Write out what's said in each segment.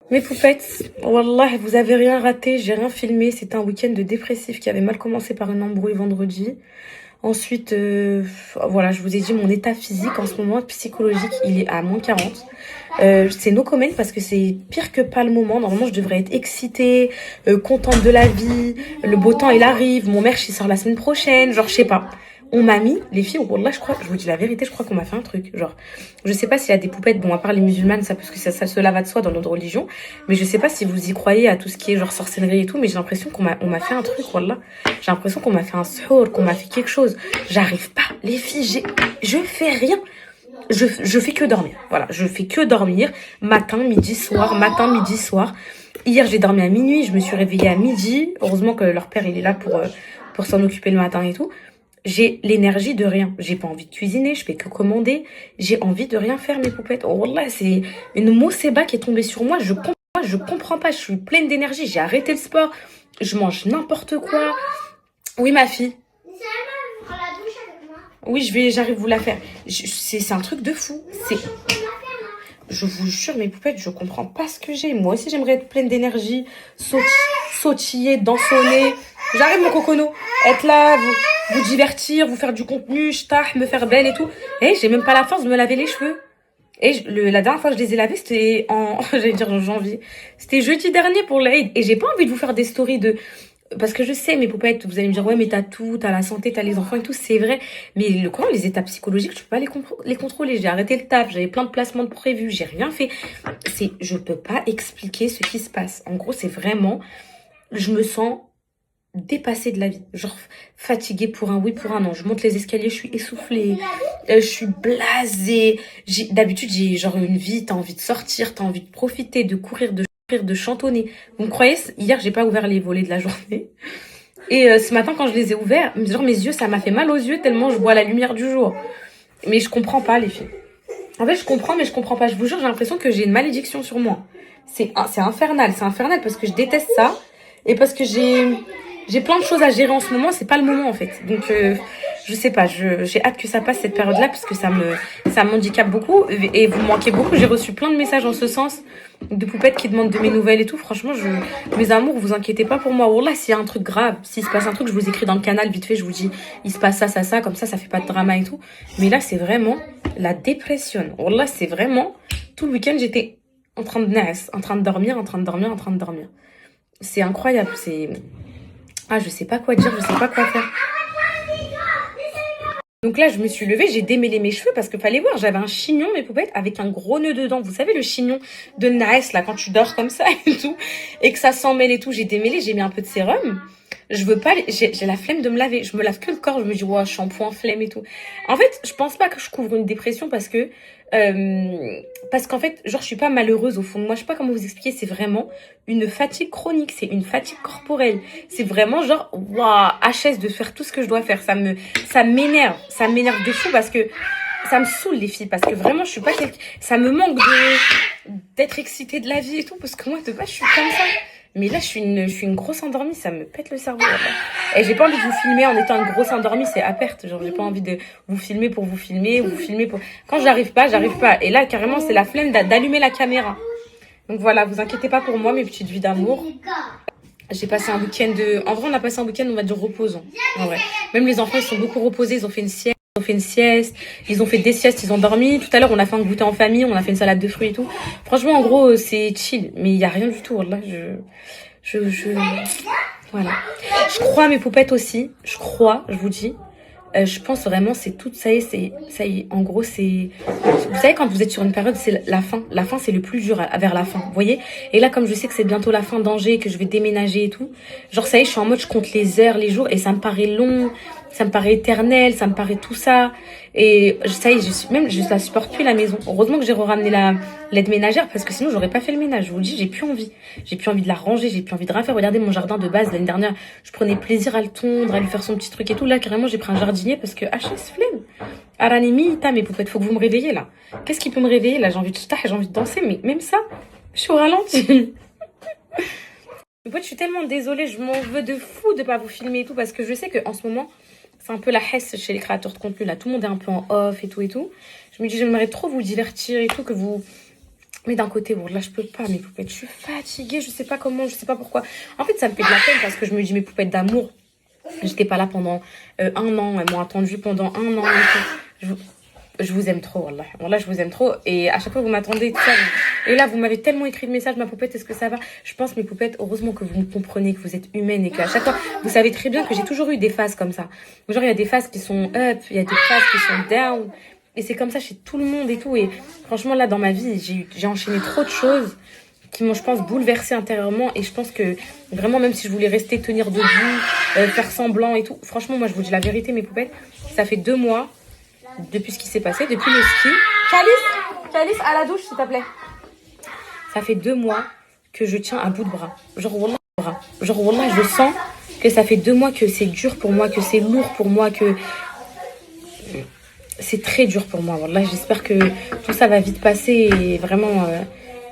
Mes poupettes, wallah, vous avez rien raté, j'ai rien filmé. C'était un week-end de dépressif qui avait mal commencé par une embrouille vendredi. Ensuite, voilà, je vous ai dit, mon état physique en ce moment, psychologique, il est à -40. C'est no comment parce que c'est pire que pas le moment. Normalement, je devrais être excitée, contente de la vie. Le beau temps, il arrive. Mon merch, il sort la semaine prochaine. Genre, je sais pas. On m'a mis, les filles, wallah, je crois, je vous dis la vérité, je crois qu'on m'a fait un truc. Genre, je sais pas s'il y a des poupettes, bon, à part les musulmanes, ça, parce que ça se lave de soi dans notre religion. Mais je sais pas si vous y croyez à tout ce qui est genre sorcellerie et tout, mais j'ai l'impression on m'a fait un truc, wallah. J'ai l'impression qu'on m'a fait un suhour, qu'on m'a fait quelque chose. J'arrive pas, les filles, je fais rien. Je fais que dormir. Voilà, je fais que dormir. Matin, midi, soir, matin, midi, soir. Hier, j'ai dormi à minuit, je me suis réveillée à midi. Heureusement que leur père, il est là pour s'en occuper le matin et tout. J'ai l'énergie de rien. J'ai pas envie de cuisiner, je fais que commander. J'ai envie de rien faire, mes poupettes. Oh là, c'est une mousseba qui est tombée sur moi. Je comprends pas. Je suis pleine d'énergie. J'ai arrêté le sport. Je mange n'importe quoi. Oui, ma fille. Oui, j'arrive vous la faire. C'est un truc de fou. Je vous jure, mes poupettes, je comprends pas ce que j'ai. Moi aussi, j'aimerais être pleine d'énergie, sautiller, dansonner. J'arrive, mon cocono. Être là, vous divertir, vous faire du contenu, me faire belle et tout. Et j'ai même pas la force de me laver les cheveux. Et la dernière fois que je les ai lavés, c'était j'allais dire en janvier. C'était jeudi dernier pour l'Aïd. Et j'ai pas envie de vous faire des stories parce que je sais, mes poupettes, vous allez me dire, ouais, mais t'as tout, t'as la santé, t'as les enfants et tout, c'est vrai. Mais les étapes psychologiques, je peux pas les contrôler. J'ai arrêté le taf, j'avais plein de placements de prévus, j'ai rien fait. Je peux pas expliquer ce qui se passe. En gros, c'est vraiment, je me sens dépassée de la vie. Genre, fatiguée pour un oui, pour un non. Je monte les escaliers, je suis essoufflée, je suis blasée. D'habitude, j'ai genre une vie, t'as envie de sortir, t'as envie de profiter, de courir, de chantonner. Vous me croyez, hier, j'ai pas ouvert les volets de la journée. Et ce matin, quand je les ai ouverts, genre mes yeux, ça m'a fait mal aux yeux tellement je vois la lumière du jour. Mais je comprends pas, les filles. En fait, je comprends, mais je comprends pas. Je vous jure, j'ai l'impression que j'ai une malédiction sur moi. C'est infernal. C'est infernal parce que je déteste ça. Et parce que j'ai plein de choses à gérer en ce moment. C'est pas le moment, en fait. Donc, je sais pas. J'ai hâte que ça passe cette période-là parce que ça m'handicape beaucoup. Et vous me manquez beaucoup. J'ai reçu plein de messages en ce sens. De poupettes qui demandent de mes nouvelles et tout. Franchement, mes amours, vous inquiétez pas pour moi. Oh là, s'il y a un truc grave, s'il se passe un truc, je vous écris dans le canal vite fait. Je vous dis, il se passe ça. Comme ça fait pas de drama et tout. Mais là, c'est vraiment la dépression. Wallah, c'est vraiment tout le week-end, j'étais en train de naître, en train de dormir. C'est incroyable. Je sais pas quoi dire, je sais pas quoi faire. Donc là, je me suis levée, j'ai démêlé mes cheveux parce que fallait voir, j'avais un chignon, mes poupettes, avec un gros nœud dedans. Vous savez, le chignon de Naes, là, quand tu dors comme ça et tout, et que ça s'en mêle et tout. J'ai démêlé, j'ai mis un peu de sérum. Je veux pas, j'ai la flemme de me laver. Je me lave que le corps. Je me dis, ouais, shampoing, flemme et tout. En fait, je pense pas que je couvre une dépression parce qu'en fait, genre, je suis pas malheureuse au fond de moi. Je sais pas comment vous expliquer. C'est vraiment une fatigue chronique. C'est une fatigue corporelle. C'est vraiment genre, waouh, HS de faire tout ce que je dois faire. Ça m'énerve. Ça m'énerve de fou parce que ça me saoule, les filles, parce que vraiment, je suis pas ça me manque d'être excitée de la vie et tout, parce que moi, de base, je suis comme ça. Mais là, je suis une grosse endormie, ça me pète le cerveau. Et j'ai pas envie de vous filmer en étant une grosse endormie, c'est à perte. Genre, j'ai pas envie de vous filmer pour vous filmer, ou vous filmer pour... Quand j'arrive pas, j'arrive pas. Et là, carrément, c'est la flemme d'allumer la caméra. Donc voilà, vous inquiétez pas pour moi, mes petites vies d'amour. J'ai passé un week-end En vrai, on a passé un week-end, on va dire, reposant. En vrai. Même les enfants, ils sont beaucoup reposés, ils ont fait une sieste, ils ont fait des siestes, ils ont dormi. Tout à l'heure, on a fait un goûter en famille, on a fait une salade de fruits et tout. Franchement, en gros, c'est chill. Mais il y a rien du tout. Là, voilà. Je crois à mes poupettes aussi. Je vous dis. Je pense vraiment, c'est tout, ça y est, en gros, vous savez, quand vous êtes sur une période, c'est la fin. La fin, c'est le plus dur vers la fin, vous voyez? Et là, comme je sais que c'est bientôt la fin d'Angers, que je vais déménager et tout, genre, ça y est, je suis en mode, je compte les heures, les jours, et ça me paraît long, ça me paraît éternel, ça me paraît tout ça. Et ça y est, je la supporte plus, la maison. Heureusement que j'ai ramené l'aide ménagère, parce que sinon, j'aurais pas fait le ménage. Je vous le dis, j'ai plus envie. J'ai plus envie de la ranger, j'ai plus envie de rien faire. Regardez mon jardin de base, l'année dernière, je prenais plaisir à le tondre, à lui faire son petit truc et tout. Là, carrément, j'ai pris un jardinier parce que HS flemme. Aranimi, mes poupettes, faut que vous me réveillez, là. Qu'est-ce qui peut me réveiller, là? J'ai envie de danser, mais même ça, je suis au ralenti. En fait, je suis tellement désolée, je m'en veux de fou de pas vous filmer et tout, parce que je sais qu'en ce moment, c'est un peu la hesse chez les créateurs de contenu, là. Tout le monde est un peu en off et tout et tout. Je me dis, j'aimerais trop vous divertir et tout, que vous Mais d'un côté, bon, là, je peux pas, mes poupettes. Je suis fatiguée, je sais pas comment, je sais pas pourquoi. En fait, ça me fait de la peine parce que je me dis, mes poupettes d'amour, j'étais pas là pendant 1 an. Elles m'ont attendu pendant 1 an. Et tout. Je vous aime trop, wallah. Wallah, je vous aime trop. Et à chaque fois, vous m'attendez, tout ça. Et là, vous m'avez tellement écrit de messages, ma poupette, est-ce que ça va? Je pense, mes poupettes, heureusement que vous me comprenez, que vous êtes humaines et qu'à chaque fois, vous savez très bien que j'ai toujours eu des phases comme ça. Genre, il y a des phases qui sont up, il y a des phases qui sont down. Et c'est comme ça chez tout le monde et tout. Et franchement, là, dans ma vie, j'ai enchaîné trop de choses qui m'ont, je pense, bouleversée intérieurement. Et je pense que vraiment, même si je voulais rester, tenir debout, faire semblant et tout, franchement, moi, je vous dis la vérité, mes poupettes, ça fait 2 mois depuis ce qui s'est passé, depuis le ski. Calice, à la douche, s'il te plaît. Ça fait 2 mois que je tiens à bout de bras. Genre, wallah, je sens que ça fait 2 mois que c'est dur pour moi, que c'est lourd pour moi, que c'est très dur pour moi. Wallah, j'espère que tout ça va vite passer et vraiment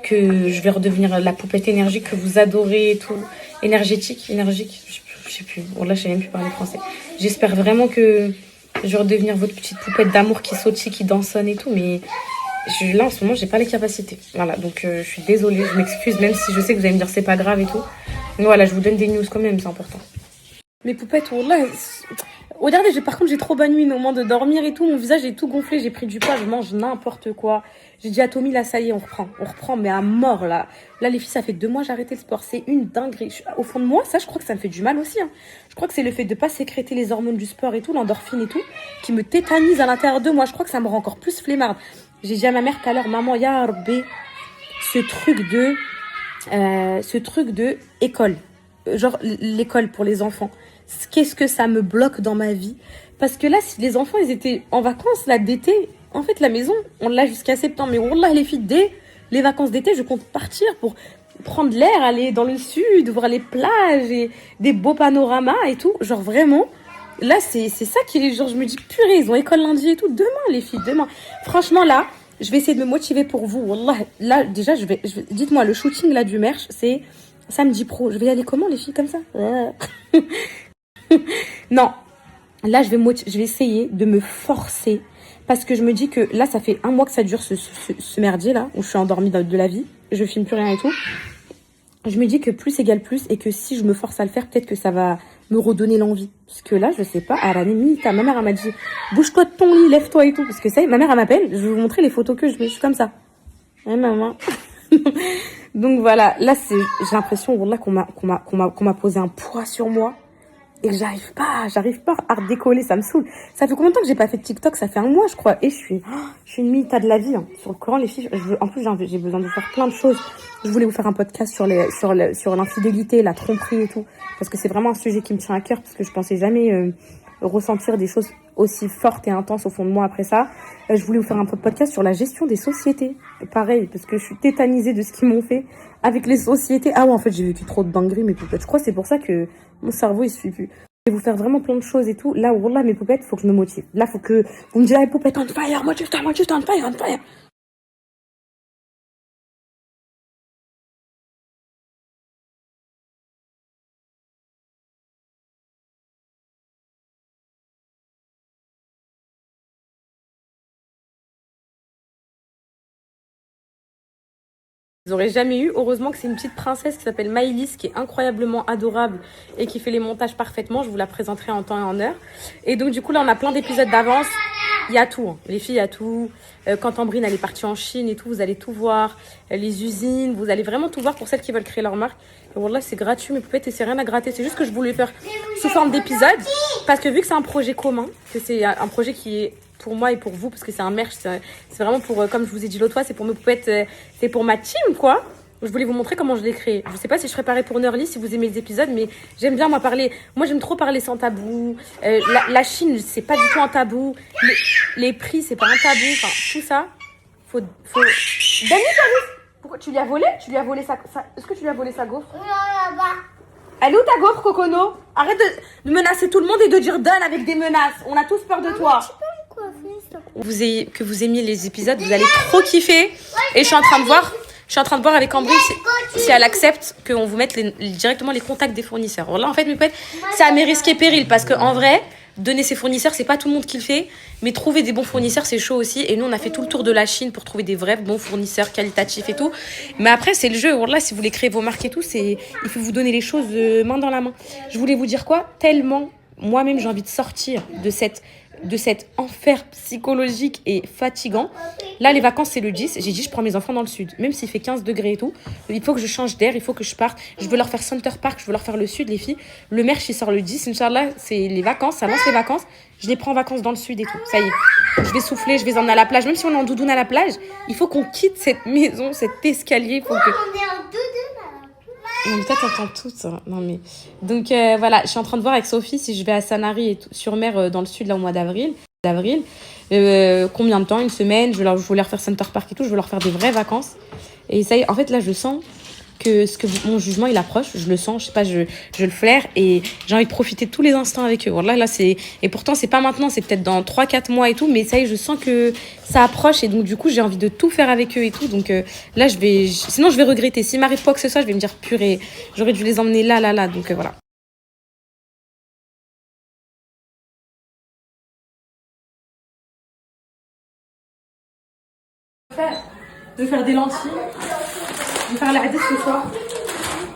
que je vais redevenir la poupette énergique que vous adorez et tout. Énergique. Je sais plus. Wallah, je sais même plus parler français. J'espère vraiment que je vais redevenir votre petite poupette d'amour qui sautille, qui dansonne et tout, mais là en ce moment j'ai pas les capacités. Voilà, donc je suis désolée, je m'excuse, même si je sais que vous allez me dire c'est pas grave et tout. Mais voilà, je vous donne des news quand même, c'est important. Mes poupettes, wallah, regardez, par contre j'ai trop bonne nuit au moment de dormir et tout, mon visage est tout gonflé, j'ai pris du poids, je mange n'importe quoi. J'ai dit à Tommy, là ça y est, on reprend, mais à mort là. Là les filles, ça fait 2 mois j'ai arrêté le sport, c'est une dinguerie. Au fond de moi, ça je crois que ça me fait du mal aussi. Hein. Je crois que c'est le fait de pas sécréter les hormones du sport et tout, l'endorphine et tout, qui me tétanise à l'intérieur de moi. Je crois que ça me rend encore plus flemmarde. J'ai dit à ma mère tout à l'heure, maman, ya Rabbi, ce truc de école, genre l'école pour les enfants. Qu'est-ce que ça me bloque dans ma vie? Parce que là, si les enfants ils étaient en vacances là d'été, en fait la maison, on l'a jusqu'à septembre. Mais wallah les filles, dès les vacances d'été, je compte partir pour prendre l'air, aller dans le sud, voir les plages et des beaux panoramas et tout. Genre vraiment, là c'est ça qui est, genre je me dis purée, ils ont école lundi et tout. Demain les filles, demain. Franchement là, je vais essayer de me motiver pour vous. Wallah, là déjà dites-moi le shooting là du merch, c'est samedi pro. Je vais y aller comment les filles comme ça? Non, là je vais essayer de me forcer parce que je me dis que là ça fait 1 mois que ça dure ce merdier là où je suis endormie de la vie, je filme plus rien et tout. Je me dis que plus égale plus et que si je me force à le faire, peut-être que ça va me redonner l'envie. Parce que là je sais pas, à la limite, ma mère elle m'a dit bouge-toi de ton lit, lève-toi et tout, parce que ça y est, ma mère elle m'appelle, je vais vous montrer les photos que je suis comme ça. Ouais maman. Donc voilà, là j'ai l'impression wallah, qu'on m'a posé un poids sur moi. Et que j'arrive pas à redécoller, ça me saoule. Ça fait combien de temps que j'ai pas fait de TikTok? Ça fait 1 mois, je crois. Et je suis une mita de la vie. Hein. Sur le Coran, les filles, en plus, j'ai besoin de faire plein de choses. Je voulais vous faire un podcast sur l'infidélité, la tromperie et tout. Parce que c'est vraiment un sujet qui me tient à cœur. Parce que je pensais jamais ressentir des choses aussi fortes et intenses au fond de moi après ça. Je voulais vous faire un podcast sur la gestion des sociétés. Pareil, parce que je suis tétanisée de ce qu'ils m'ont fait avec les sociétés. Ah ouais, en fait, j'ai vécu trop de dingueries, mes poupettes. Je crois que c'est pour ça que mon cerveau, il suit plus. Je vais vous faire vraiment plein de choses et tout. Là, wallah, mes poupettes, faut que je me motive. Là, faut que vous me disiez, poupette on fire, motive-toi, on fire. Vous n'aurez jamais eu. Heureusement que c'est une petite princesse qui s'appelle Maïlis, qui est incroyablement adorable et qui fait les montages parfaitement. Je vous la présenterai en temps et en heure. Et donc, du coup, là, on a plein d'épisodes d'avance. Il y a tout. Hein. Les filles, il y a tout. Quand Ambrine, elle est partie en Chine et tout, vous allez tout voir. Les usines, vous allez vraiment tout voir pour celles qui veulent créer leur marque. Et wallah, c'est gratuit, mes poupettes, et c'est rien à gratter. C'est juste que je voulais faire sous forme d'épisode. Parce que vu que c'est un projet commun, que c'est un projet qui est pour moi et pour vous, parce que c'est un merch, c'est vraiment pour, comme je vous ai dit l'autre fois, c'est pour mes poupettes, c'est pour ma team, quoi. Je voulais vous montrer comment je l'ai créé. Je sais pas si je ferai pareil pour Nerly, si vous aimez les épisodes, mais j'aime bien, moi, parler. Moi, j'aime trop parler sans tabou. La Chine, c'est pas du tout un tabou. Les prix, c'est pas un tabou. Enfin, tout ça, faut... Dani, t'arrives. Pourquoi tu lui as volé sa... Est-ce que tu lui as volé sa gaufre? Elle est où ta gaufre, Cocono? Arrête de menacer tout le monde et de dire donne avec des menaces. On a tous peur de toi. Que vous aimiez les épisodes, vous allez trop kiffer. Et je suis en train de voir avec Ambrine si elle accepte qu'on vous mette directement les contacts des fournisseurs. Alors là, en fait, mes potes, c'est à mes risques et périls. Parce qu'en vrai, donner ses fournisseurs, c'est pas tout le monde qui le fait, mais trouver des bons fournisseurs, c'est chaud aussi. Et nous, on a fait tout le tour de la Chine pour trouver des vrais bons fournisseurs qualitatifs et tout. Mais après, c'est le jeu. Voilà, si vous voulez créer vos marques et tout, il faut vous donner les choses main dans la main. Je voulais vous dire quoi? Tellement, moi-même, j'ai envie de sortir de cet enfer psychologique et fatigant. Là, les vacances, c'est le 10. J'ai dit, je prends mes enfants dans le sud. Même s'il fait 15 degrés et tout, il faut que je change d'air, il faut que je parte. Je veux leur faire Center Park, je veux leur faire le sud, les filles. Le merch, il sort le 10. Inch'Allah, c'est les vacances, ça lance les vacances. Je les prends en vacances dans le sud et tout. Ça y est. Je vais souffler, je vais emmener à la plage. Même si on est en doudoune à la plage, il faut qu'on quitte cette maison, cet escalier. Faut que... On est en doudoune à la plage. Non, mais toi, t'entends tout ça. Non, mais... Donc, voilà, je suis en train de voir avec Sophie si je vais à Sanary et tout, sur mer dans le sud, là, au mois d'avril. Combien de temps? Une semaine. Je veux leur faire Center Park et tout. Je veux leur faire des vraies vacances. Et ça y est, en fait, là, je sens que mon jugement, il approche. Je le sens, je sais pas, je le flaire. Et j'ai envie de profiter de tous les instants avec eux. Voilà, là, c'est... Et pourtant, c'est pas maintenant, c'est peut-être dans 3-4 mois et tout. Mais ça y est, je sens que ça approche. Et donc, du coup, j'ai envie de tout faire avec eux et tout. Donc là, sinon, je vais regretter. S'il m'arrive quoi que ce soit, je vais me dire, purée, j'aurais dû les emmener là. Donc, voilà. Je vais faire des lentilles. Je vais faire la radis ce soir.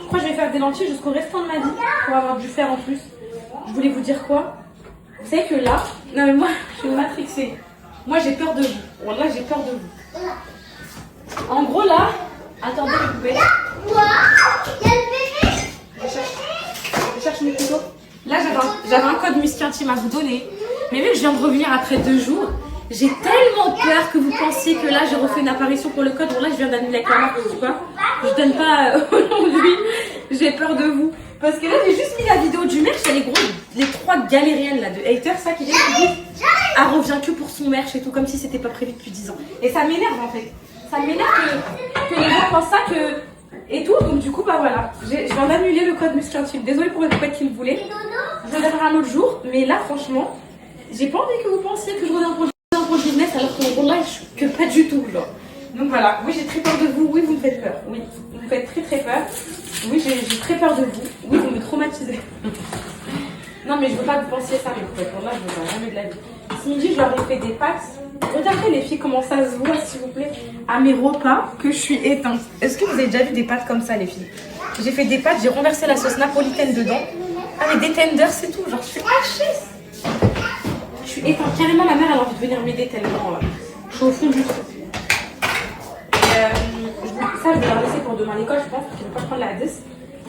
Je crois que je vais faire des lentilles jusqu'au restant de ma vie pour avoir du fer en plus. Je voulais vous dire quoi? Vous savez que là, non mais moi, je suis matrixée. Moi, j'ai peur de vous. Wallah, j'ai peur de vous. En gros, là, attendez, les poubelles. Quoi? Il y a le bébé. Je cherche mes couteaux. Là, j'avais un code Musky Intime à vous donner. Mais vu que je viens de revenir après 2 jours, j'ai tellement peur que vous pensiez que là, j'ai refait une apparition pour le code. Bon, là, je viens d'annuler avec la marque, je sais pas. Je donne pas aujourd'hui. J'ai peur de vous. Parce que là, j'ai juste mis la vidéo du merch. Il y a les 3 galériennes là, de haters, ça, qui disent elle revient que pour son merch et tout, comme si c'était pas prévu depuis 10 ans. Et ça m'énerve en fait. Ça m'énerve que les gens pensent ça, et tout. Donc, du coup, bah voilà. Je viens d'annuler le code Musky Intime. Désolée pour les poètes qui le voulaient. Je le donnerai un autre jour. Mais là, franchement, j'ai pas envie que vous pensiez que je reviens pour le business alors que là, que pas du tout, genre. Donc voilà, oui, j'ai très peur de vous, oui, vous me faites peur, oui, vous me faites très peur, oui, j'ai très peur de vous, oui, vous me traumatisez. Non, mais je veux pas que vous pensiez ça, mais vous faites pour là, je ne veux pas jamais de la vie. Ce midi, je leur ai fait des pâtes. Regardez les filles, comment ça se voit, s'il vous plaît, à mes repas, que je suis éteinte. Est-ce que vous avez déjà vu des pâtes comme ça, les filles? J'ai fait des pâtes, j'ai renversé la sauce napolitaine dedans, avec des tenders, c'est tout, genre, je suis hachée. Je suis éteinte, carrément, ma mère, elle a envie de venir m'aider tellement, je suis au fond du trou. Ça, je vais leur laisser pour demain à l'école, je pense, parce qu'ils ne vont pas prendre la hadith.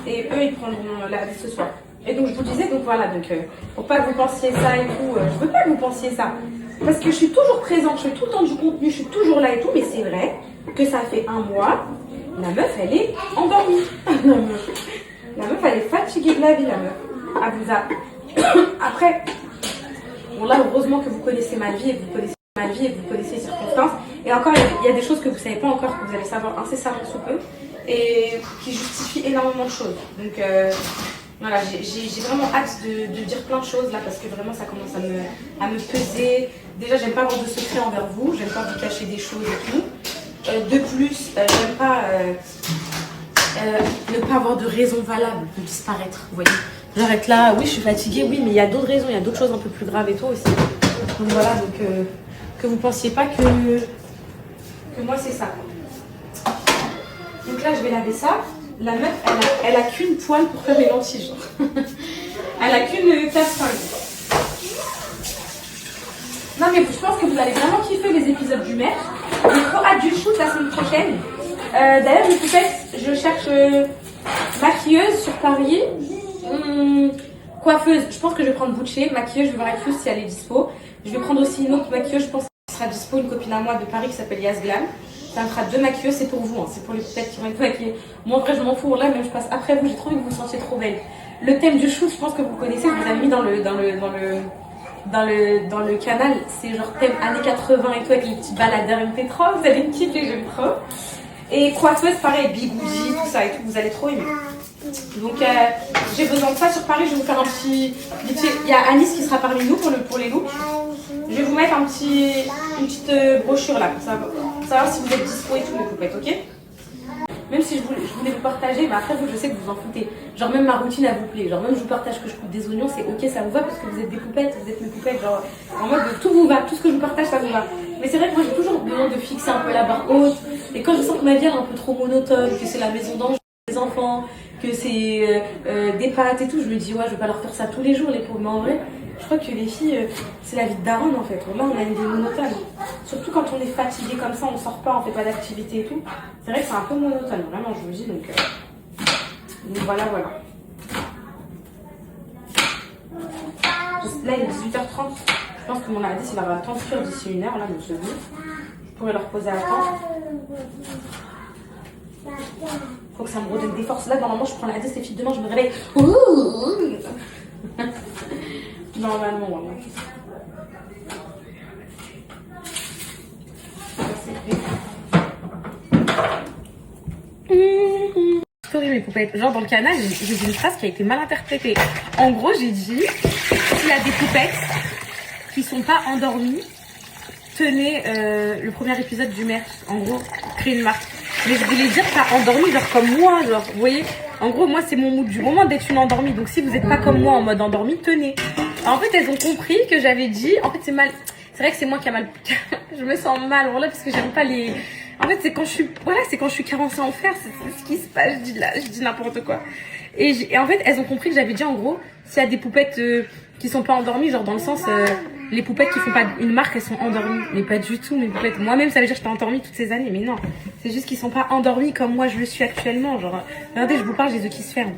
Et eux, ils prendront la hadith ce soir. Et donc, je vous disais, donc voilà, donc, pour pas que vous pensiez ça et tout, je veux pas que vous pensiez ça. Parce que je suis toujours présente, je fais tout le temps du contenu, je suis toujours là et tout, mais c'est vrai que ça fait 1 mois, la meuf, elle est endormie. La meuf, elle est fatiguée de la vie, la meuf. Elle vous a... Après, bon là, heureusement que vous connaissez ma vie et que vous connaissez les circonstances. Et encore, il y a des choses que vous ne savez pas encore, que vous allez savoir incessamment sous peu, et qui justifient énormément de choses. Donc voilà, j'ai vraiment hâte de dire plein de choses là, parce que vraiment ça commence à me peser. Déjà, j'aime pas avoir de secrets envers vous, j'aime pas vous cacher des choses et tout. De plus, j'aime pas ne pas avoir de raison valable de disparaître, vous voyez. J'arrête là, oui, je suis fatiguée, oui, mais il y a d'autres raisons, il y a d'autres choses un peu plus graves et tout aussi. Donc voilà, donc que vous pensiez pas que moi c'est ça. Donc là, je vais laver ça. La meuf, elle a qu'une poêle pour faire les lentilles, genre. Elle a qu'une casserole. Non, mais je pense que vous allez vraiment kiffer les épisodes du merch. J'ai trop hâte du shoot la semaine prochaine. D'ailleurs, je cherche maquilleuse sur Paris. Coiffeuse, je pense que je vais prendre Boucher. Maquilleuse, je vais voir avec Fous si elle est dispo. Je vais prendre aussi une autre maquilleuse, je pense qu'elle sera dispo, une copine à moi de Paris qui s'appelle Yas Glam. Ça me fera 2 maquilleuses, c'est pour vous, hein. C'est pour les têtes qui vont être maquillées. Moi, en vrai, je m'en fous. Là, même je passe après vous, j'ai trop envie que vous vous sentiez trop belle. Le thème du shoot, je pense que vous connaissez, je vous ai mis dans le canal. C'est genre thème années 80 et tout, avec les petits baladeurs MP3. Vous allez me kiffer, j'aime trop. Et coiffeuse, pareil, bigoudi, tout ça et tout, vous allez trop aimer. Donc j'ai besoin de ça sur Paris, je vais vous faire un petit... Il y a Anis qui sera parmi nous pour les looks. Je vais vous mettre une petite brochure là, pour savoir si vous êtes dispo et tout, mes poupettes, ok? Même si je voulais vous partager, mais après, vous, je sais que vous en foutez. Genre, même ma routine, elle vous plaît. Genre, même je vous partage que je coupe des oignons, c'est ok, ça vous va parce que vous êtes des poupettes, vous êtes mes poupettes. Genre, en mode, tout vous va, tout ce que je vous partage, ça vous va. Mais c'est vrai que moi, j'ai toujours besoin de fixer un peu la barre haute. Et quand je sens que ma vie, elle est un peu trop monotone, que c'est la maison d'ange des enfants, que c'est des pâtes et tout, je me dis, ouais, je vais pas leur faire ça tous les jours, les pauvres. Mais en vrai, je crois que les filles, c'est la vie de daronne en fait. Là, on a une vie monotone. Surtout quand on est fatigué comme ça, on sort pas, on fait pas d'activité et tout. C'est vrai que c'est un peu monotone, vraiment, je vous dis. Donc voilà, voilà. Là, il est 18h30. Je pense que mon indice, il va tant cuire d'ici 1 heure, là, donc je pourrais leur poser à temps. Faut que ça me redonne des forces. Là, normalement, je prends la indice, les filles, demain, je me réveille. Normalement, voilà. Sorry mes poupettes. Genre dans le canal, j'ai dit une phrase qui a été mal interprétée. En gros, j'ai dit s'il y a des poupettes qui sont pas endormies, tenez le premier épisode du merch. En gros, créer une marque. Mais je voulais dire pas endormie, genre comme moi, genre, vous voyez. En gros, moi, c'est mon mood du moment d'être une endormie. Donc, si vous n'êtes pas comme moi en mode endormie, tenez. En fait, elles ont compris que j'avais dit. En fait, c'est mal. C'est vrai que c'est moi qui a mal. Je me sens mal, voilà, parce que j'aime pas les. En fait, c'est quand je suis. Voilà, c'est quand je suis carencée en fer. C'est ce qui se passe. Je dis n'importe quoi. Et en fait, elles ont compris que j'avais dit en gros, s'il y a des poupettes qui sont pas endormies, genre dans le sens. Les poupettes qui font pas une marque, elles sont endormies. Mais pas du tout, mes poupettes. Moi-même, ça veut dire que je suis endormie toutes ces années. Mais non. C'est juste qu'ils sont pas endormis comme moi je le suis actuellement. Genre, regardez, je vous parle, j'ai les yeux qui se ferment.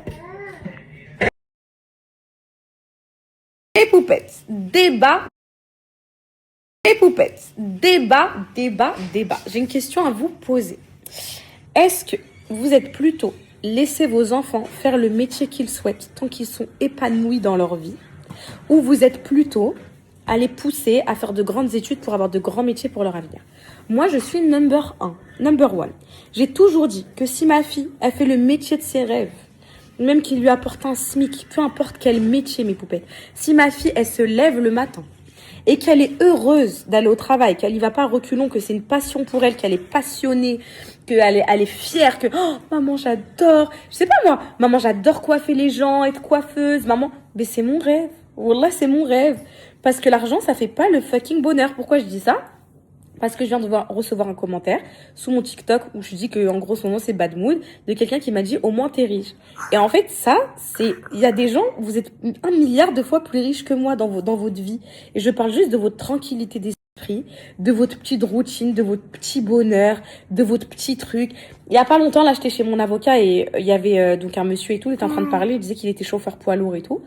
Les poupettes. Débat. Les poupettes. Débat. J'ai une question à vous poser. Est-ce que vous êtes plutôt laisser vos enfants faire le métier qu'ils souhaitent tant qu'ils sont épanouis dans leur vie, ou vous êtes plutôt à les pousser à faire de grandes études pour avoir de grands métiers pour leur avenir? Moi, je suis number one. J'ai toujours dit que si ma fille a fait le métier de ses rêves, même qu'il lui apporte un SMIC, peu importe quel métier, mes poupettes, si ma fille, elle se lève le matin et qu'elle est heureuse d'aller au travail, qu'elle y va pas reculons, que c'est une passion pour elle, qu'elle est passionnée, qu'elle est fière, que oh, maman j'adore, je sais pas moi, maman j'adore coiffer les gens, être coiffeuse, maman, mais c'est mon rêve. Wallah, c'est mon rêve. Parce que l'argent, ça fait pas le fucking bonheur. Pourquoi je dis ça? Parce que je viens de recevoir un commentaire sous mon TikTok où je dis que en gros son nom c'est Bad Mood, de quelqu'un qui m'a dit au moins t'es riche. Et en fait ça, il y a des gens, vous êtes 1 milliard de fois plus riches que moi dans votre vie. Et je parle juste de votre tranquillité d'esprit, de votre petite routine, de votre petit bonheur, de votre petit truc. Il y a pas longtemps là j'étais chez mon avocat et il y avait donc un monsieur et tout, il était en train de parler, il disait qu'il était chauffeur poids lourd et tout,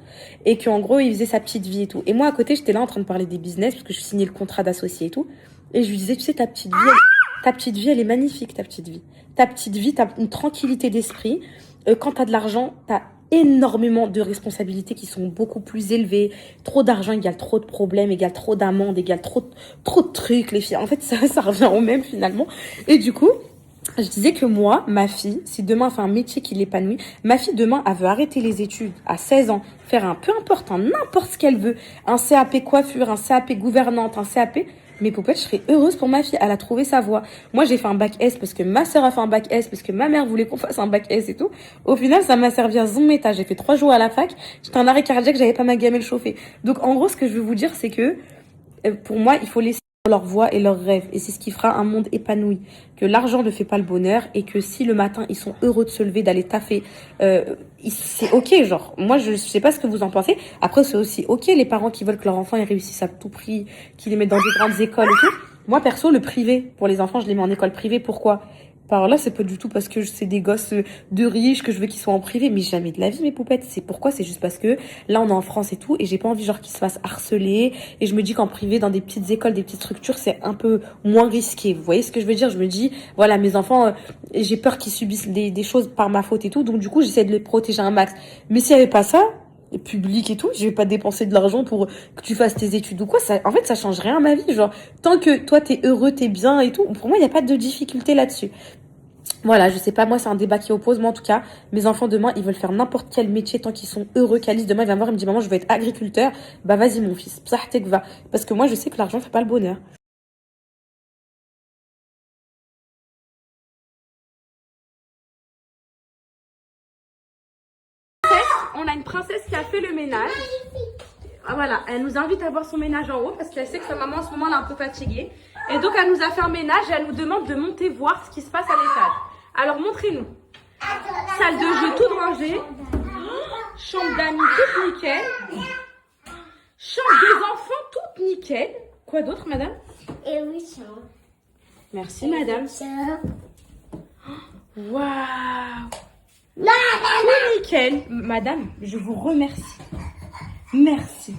et qu'en gros il faisait sa petite vie et tout. Et moi à côté j'étais là en train de parler des business parce que je signais le contrat d'associé et tout. Et je lui disais, tu sais, ta petite vie, elle est magnifique, ta petite vie. Ta petite vie, t'as une tranquillité d'esprit. Quand t'as de l'argent, t'as énormément de responsabilités qui sont beaucoup plus élevées. Trop d'argent égale trop de problèmes, égale trop d'amendes, égale trop de trucs, les filles. En fait, ça revient au même, finalement. Et du coup, je disais que moi, ma fille, si demain elle fait un métier qui l'épanouit, ma fille demain, elle veut arrêter les études à 16 ans, faire peu importe, n'importe ce qu'elle veut, un CAP coiffure, un CAP gouvernante, un CAP, mes poupettes, je serais heureuse pour ma fille, elle a trouvé sa voie. Moi, j'ai fait un bac S parce que ma sœur a fait un bac S, parce que ma mère voulait qu'on fasse un bac S et tout. Au final, ça m'a servi à Zométa. J'ai fait 3 jours à la fac, j'étais en arrêt cardiaque, j'avais pas ma gamelle chauffée. Donc, en gros, ce que je veux vous dire, c'est que, pour moi, il faut laisser leur voix et leurs rêves. Et c'est ce qui fera un monde épanoui. Que l'argent ne fait pas le bonheur et que si le matin, ils sont heureux de se lever, d'aller taffer, c'est ok, genre. Moi, je sais pas ce que vous en pensez. Après, c'est aussi ok, les parents qui veulent que leur enfant, ils réussissent à tout prix, qu'ils les mettent dans des grandes écoles et tout. Moi, perso, le privé, pour les enfants, je les mets en école privée. Pourquoi? Par là, c'est pas du tout parce que c'est des gosses de riches que je veux qu'ils soient en privé, mais jamais de la vie, mes poupettes. C'est pourquoi? C'est juste parce que là, on est en France et tout, et j'ai pas envie, genre, qu'ils se fassent harceler. Et je me dis qu'en privé, dans des petites écoles, des petites structures, c'est un peu moins risqué. Vous voyez ce que je veux dire? Je me dis, voilà, mes enfants, j'ai peur qu'ils subissent des choses par ma faute et tout, donc du coup, j'essaie de les protéger un max. Mais s'il y avait pas ça, public et tout, je vais pas dépenser de l'argent pour que tu fasses tes études ou quoi, ça, en fait, ça change rien à ma vie, genre, tant que toi, t'es heureux, t'es bien et tout, pour moi, il n'y a pas de difficulté là-dessus. Voilà, je sais pas, moi, c'est un débat qui oppose, moi, en tout cas, mes enfants, demain, ils veulent faire n'importe quel métier tant qu'ils sont heureux. Calice, demain, il va me voir, il me dit, maman, je veux être agriculteur, bah, vas-y, mon fils, va. Parce que moi, je sais que l'argent fait pas le bonheur. voilà, elle nous invite à voir son ménage en haut parce qu'elle sait que sa maman en ce moment elle est un peu fatiguée. Et donc elle nous a fait un ménage et elle nous demande de monter voir ce qui se passe à l'étage. Alors montrez-nous. Salle de jeu toute rangée. Chambre d'amis toute nickel. Chambre des enfants toute nickel. Quoi d'autre, madame? Et oui, ça. Merci, madame. Ça. Waouh! Non, Tout nickel. Madame, je vous remercie. Merci.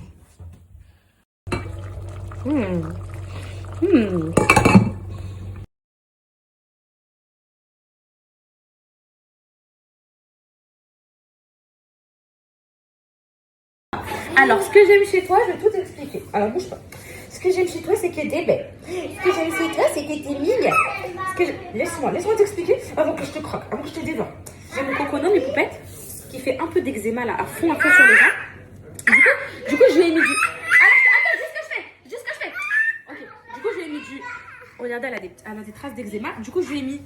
Alors, ce que j'aime chez toi, je vais tout expliquer. Alors, bouge pas. Ce que j'aime chez toi, c'est que t'es belle. Ce que j'aime chez toi, c'est que t'es mignonne. Laisse-moi t'expliquer avant que je te croque, avant que je te dévore. J'ai mon cocono, mes poupettes, qui fait un peu d'eczéma là, à fond sur les gens. Du coup, je lui ai mis du... Attends, juste ce que je fais. Ok, du coup, je lui ai mis du... Regardez, elle a des traces d'eczéma. Du coup, je lui ai mis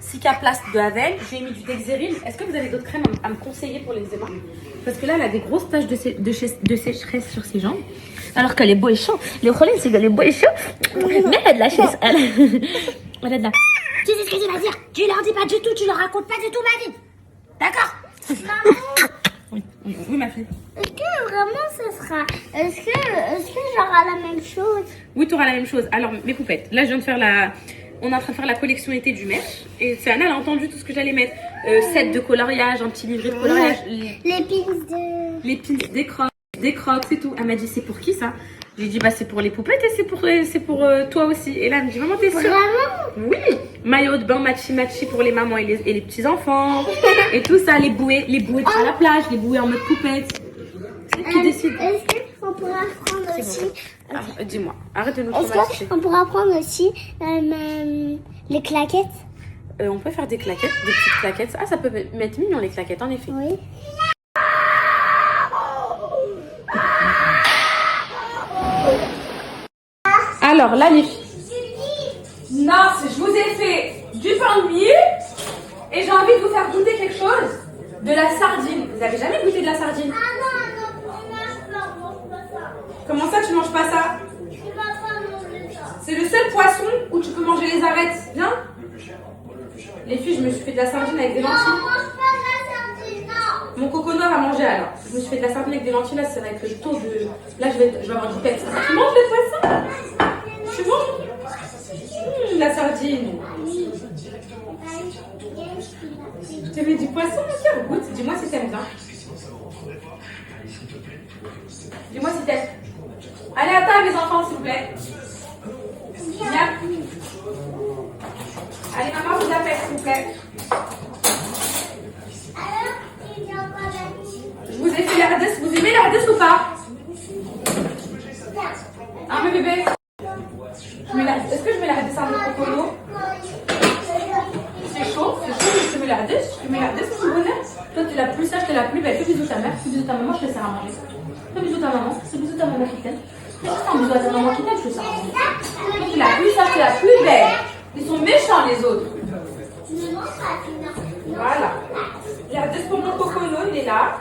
Cicaplast de Havel. Je lui ai mis du Dexéril. Est-ce que vous avez d'autres crèmes à me conseiller pour l'eczéma? Parce que là, elle a des grosses taches de sécheresse sur ses jambes. Alors qu'elle est beau et chaud. Le problème, c'est qu'elle est beau et chaud. Mais elle a de la chaise. Elle a de la... Tu sais ce que tu vas dire? Tu leur dis pas du tout, tu leur racontes pas du tout ma vie. D'accord? Maman, Oui, ma fille. est-ce que vraiment ça sera... Est-ce que j'aurai la même chose? Oui, tu auras la même chose. Alors, mes poupettes, là, je viens de faire la... On est en train de faire la collection été du mèche. Et Anna, elle a entendu tout ce que j'allais mettre. Set de coloriage, un petit livret de coloriage. Les pins de... Les pins, des crocs, c'est tout. Elle m'a dit, c'est pour qui ça? J'ai dit, bah, c'est pour les poupettes et c'est pour toi aussi. Et là, elle me dit, maman, t'es sûre? Vraiment? Oui. Maillot de bain matchy pour les mamans et les petits enfants. Et tout ça, les bouées à la plage, les bouées en mode poupette. C'est qui décide. Est-ce qu'on pourra prendre aussi... Dis-moi, arrête de nous Est-ce traumatiser. qu'on pourra prendre aussi les claquettes? On peut faire des claquettes, des petites claquettes. Ah, ça peut mettre mignon les claquettes, en effet. Oui. Alors, là, les filles. Non, je vous ai fait du pain de mie et j'ai envie de vous faire goûter quelque chose. De la sardine. Vous avez jamais goûté de la sardine? Ah non, on mange pas ça. Comment ça, tu manges pas ça? Tu vas pas manger ça. C'est le seul poisson où tu peux manger les arêtes. Viens. Les filles, je me suis fait de la sardine avec des Non, lentilles. on mange pas de la sardine, non. Mon coco noir a mangé alors. Je me suis fait de la sardine avec des lentilles. Là, ça va être le taux de... Là, je vais avoir du pet. Tu manges le poisson? Tu manges la sardine. Je te mets du poisson, mon cœur. Goûte. Dis-moi si t'aimes bien. Dis-moi si t'aimes. Allez, à table, les enfants, s'il vous plaît. Viens. Allez, maman vous appelle, s'il vous plaît. Je vous ai fait l'ardesse. Vous aimez l'ardesse ou pas? Ah, mes bébés. Est-ce que je mets l'ardesse à mon cocono? C'est chaud, je te mets l'ardesse. Je te mets l'ardesse, mon bonheur. Toi, t'es la plus sage, t'es la plus belle. Fais bisous ta mère, fais bisous ta maman, je te sers à manger. Fais bisous ta maman, c'est bisous ta maman qui t'aime. Fais juste un bisou à ta maman qui t'aime, je te sers à manger. Toi, t'es la plus sage, t'es la plus belle. Ils sont méchants, les autres. Voilà. L'ardesse pour mon cocono, il est là.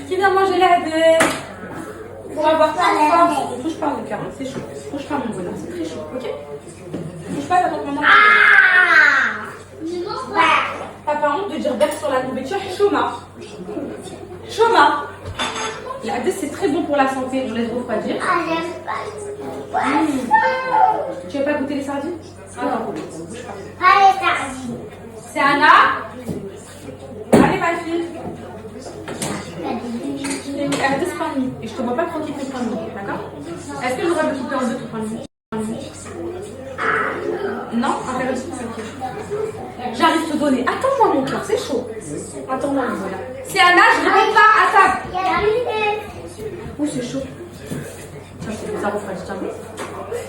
Qui vient manger l'ardesse? Pour avoir faim ou pas? Ne touche pas mon cœur, c'est chaud. Touche pas mon bonheur, c'est très chaud, ok? Touche pas, attends que maman. T'as pas honte de dire berce sur la nourriture? Choma. Choma. L'ardesse, c'est très bon pour la santé, je laisse refroidir. Ah, j'aime pas. Tu veux pas goûter les sardines? Attends, bouge pas. Allez, sardines. C'est Anna. Allez, ma fille. Je t'ai mis l'ardesse pain de mie. Et je te vois pas croquer tes pain de mie, d'accord? Est-ce que j'aurais pu couper en deux ton pain de mie? Non, interdit, ok. J'arrive te donner. Attends-moi, mon cœur, c'est chaud. Attends-moi, mon bonheur. C'est Anna, je réponds pas à table. Ouh, c'est chaud. Ça refroidit, tiens.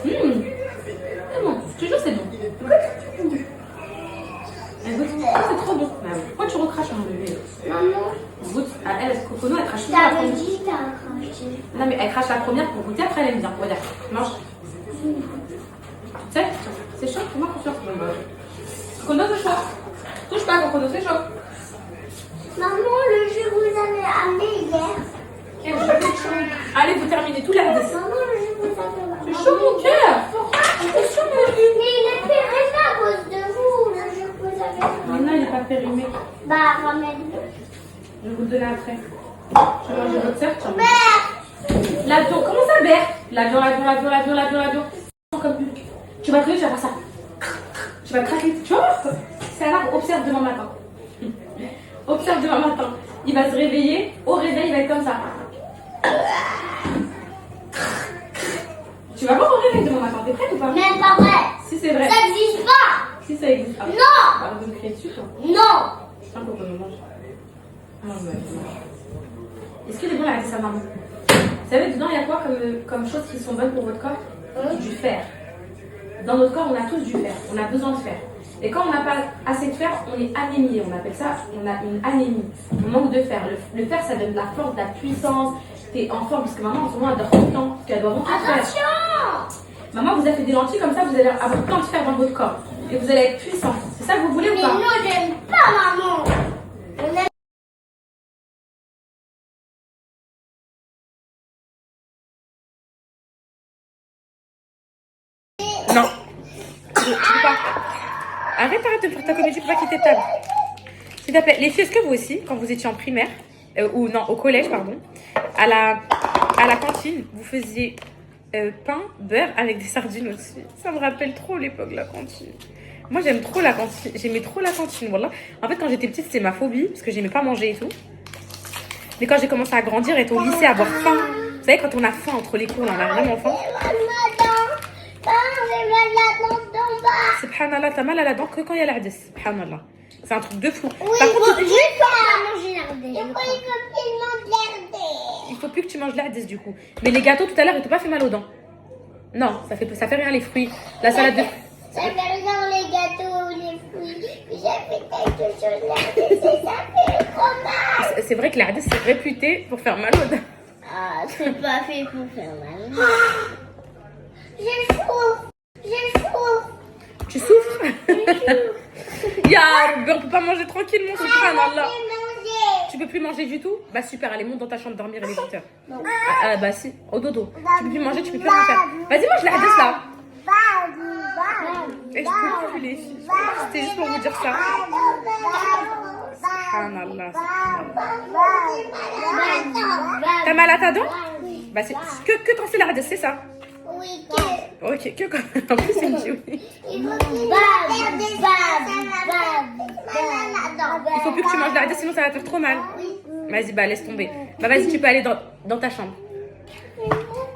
C'est bon, je te jure, c'est bon. Écoute. Écoute, c'est trop bon. Pourquoi tu recraches, mon bébé? Maman, Goûte. Elle, Cocono, elle crache toujours la t'avais première. dit t'as craché. Non, mais elle crache la première pour goûter, après elle aime bien. Regarde, mange. Tu sais, c'est chaud, fais-moi confiance. Cocono, c'est chaud. Touche pas, Cocono, c'est chaud. Maman, le jeu que vous avez amené hier. Eh, je vais être chaud. Allez, vous terminez tout la dessin. C'est chaud mon cœur. C'est chaud mon cœur. Mais il est périmé à cause de vous. Là, je vous avais. Mais non, il n'est pas périmé. Bah, ramène-le. Je vais vous le donner après. Je vais manger votre sœur. L'avion, comment ça, Bert? L'avion. Comme Hulk. Tu vas te lever, tu vas faire ça. Tu vas craquer. Tu vois? C'est un arbre, observe demain matin. Observe demain matin. Il va se réveiller. Au réveil, il va être comme ça. Tu vas voir au réveil demain matin. T'es prête ou pas? Mais pas vrai. Si c'est vrai. Ça n'existe pas. Si ça existe. Ah, Non. bah, vous me criez dessus, toi. Non. Putain, faut qu'on me mange. Est-ce qu'il est bon la à maman? Vous savez, dedans, il y a quoi comme choses qui sont bonnes pour votre corps? Du fer. Dans notre corps, on a tous du fer. On a besoin de fer. Et quand on n'a pas assez de fer, on est anémié. On appelle ça, on a une anémie. On manque de fer. Le fer, ça donne de la force, de la puissance. T'es en forme, parce que maman, en ce moment, elle dort tout le temps. Parce qu'elle doit beaucoup de fer. Attention. Maman vous a fait des lentilles comme ça, vous allez avoir plein de fer dans votre corps. Et vous allez être puissant. C'est ça que vous voulez ou Mais pas? non, j'aime pas maman. On aime. Non. Tu peux pas. Arrête de faire ta comédie pour pas quitter table. S'il te plaît, les filles, est-ce que vous aussi, quand vous étiez en primaire, ou non, au collège, pardon, à la cantine, vous faisiez pain, beurre avec des sardines aussi? Ça me rappelle trop l'époque de la cantine. Moi, j'aime trop la cantine. J'aimais trop la cantine, voilà. En fait, quand j'étais petite, c'était ma phobie, parce que j'aimais pas manger et tout. Mais quand j'ai commencé à grandir, être au lycée, avoir faim. Vous savez, quand on a faim entre les cours, là, on a vraiment faim. Subhanallah, t'as mal à la dent que quand il y a la hadith. Subhanallah. C'est un truc de fou. Oui, Par contre, je vais pas manger l'ardée. il faut plus que tu manges la hadith du coup. Mais les gâteaux tout à l'heure, ils t'ont pas fait mal aux dents. Non, ça fait rien les fruits. La salade de... Ça fait rien les gâteaux, les fruits. J'ai fait quelque chose l'ardée, c'est ça fait trop mal. C'est vrai que la hadith, c'est réputé pour faire mal aux dents. Ah, c'est pas fait pour faire mal. J'ai chaud. Tu souffres? Ya Rabbi, on peut pas manger tranquillement, subhanallah. Tu peux plus manger du tout? Bah super, allez, monte dans ta chambre dormir, il est 20h. Bah si, au dodo. Tu peux plus manger, tu peux plus rien faire. Vas-y, mange la hadith là. Et je peux plus les filles. C'était juste pour vous dire ça. Subhanallah. T'as mal à ta dent? Bah c'est que quand c'est la hadith, c'est ça. Oui, Ok, en plus c'est une oui. il faut plus que tu manges la hadith, sinon ça va te faire trop mal. Vas-y, bah laisse tomber. Bah vas-y, tu peux aller dans ta chambre.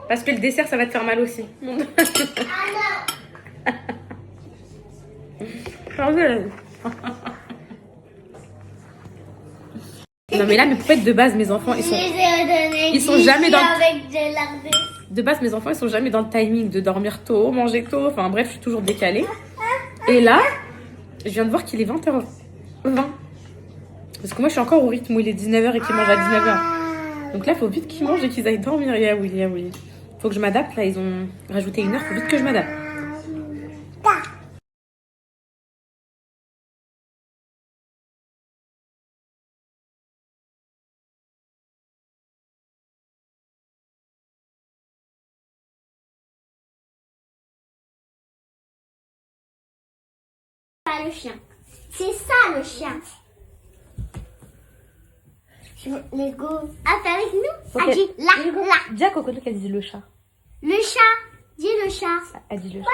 Parce que le dessert, ça va te faire mal aussi. Non mais là, mes poupettes de base, mes enfants, ils sont jamais dans... De base, mes enfants, ils sont jamais dans le timing de dormir tôt, manger tôt. Enfin bref, je suis toujours décalée. Et là, je viens de voir qu'il est 20h20. Parce que moi, je suis encore au rythme où il est 19h et qu'ils mangent à 19h. Donc là, il faut vite qu'ils mangent et qu'ils aillent dormir. Il faut que je m'adapte. Là, ils ont rajouté 1 heure. Il faut vite que je m'adapte. Le chien. C'est ça le chien. Lego. Ah, t'es avec nous? Okay. Ah, dis là. Dis à Coco qu'elle dit le chat. Le chat. Dis le chat. Elle dit le chat.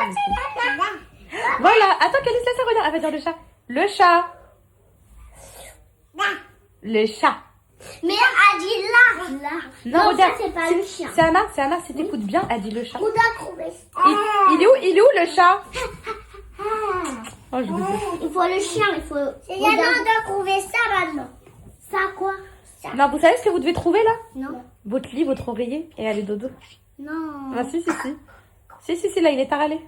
Voilà. Attends, Calice, laisse-la regarde. Elle va dire le chat. Le chat. Le chat. Mais elle dit là. Non, Non, regarde. ça, c'est pas le chien. C'est Anna, si t'écoutes bien, elle dit le chat. On a trouvé ça. Il est où le chat? Oh, je vous dis. Il faut le chien, il faut... C'est on doit trouver ça maintenant. Ça quoi? Ça. Non, vous savez ce que vous devez trouver là? Non. Votre lit, votre oreiller et aller dodo. Non. Ah si, là, il est tard allé.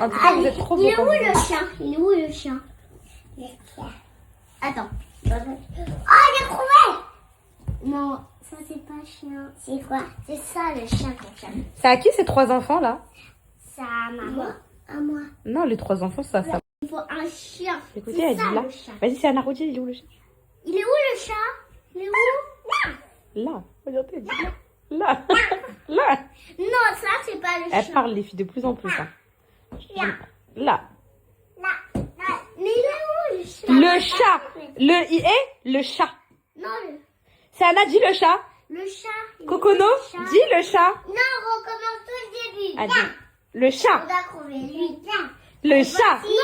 En tout cas, vous êtes trop beau. Il est où le chien? Attends. Oh, j'ai trouvé! Non, ça c'est pas chien. C'est quoi? C'est ça le chien qu'on cherche. C'est à qui ces 3 enfants là? C'est à maman. À moi. Non, les 3 enfants, ça. Il faut un chien. Écoutez, elle dit là. Vas-y, c'est Anna Rodi, il est où le chat? Il est où le chat? Il est où? Là. Là. Regardez, dis là. Là. Là. Non, ça, c'est pas le chat. Elle parle, les filles, de plus en plus. Hein. Là. Là. Là. Là. Mais il est où le chat? Le chat. Il est le chat. Non, C'est Anna, dis le chat. le chat. Cocono, dis le chat. Non, recommence tout le début. Ah, dis. Le chat. On a trouvé lui. Le chat. Non,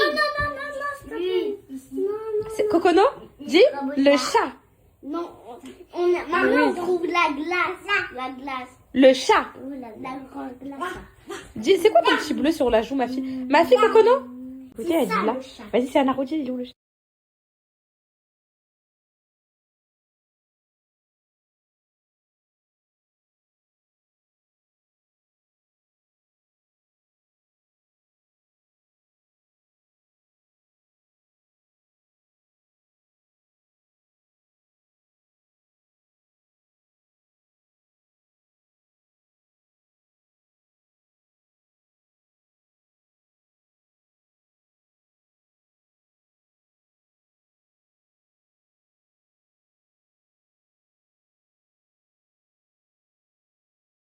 s'il te plaît. Non. Cocono, dis le chat. Non, maintenant on trouve la glace. La glace. Le chat. La grande glace. Dis, c'est quoi ton petit bleu sur la joue, ma fille? Ma fille, Cocono? Écoutez, elle ça, dit là. le chat. Vas-y, c'est Anna, redis, il est où le chat?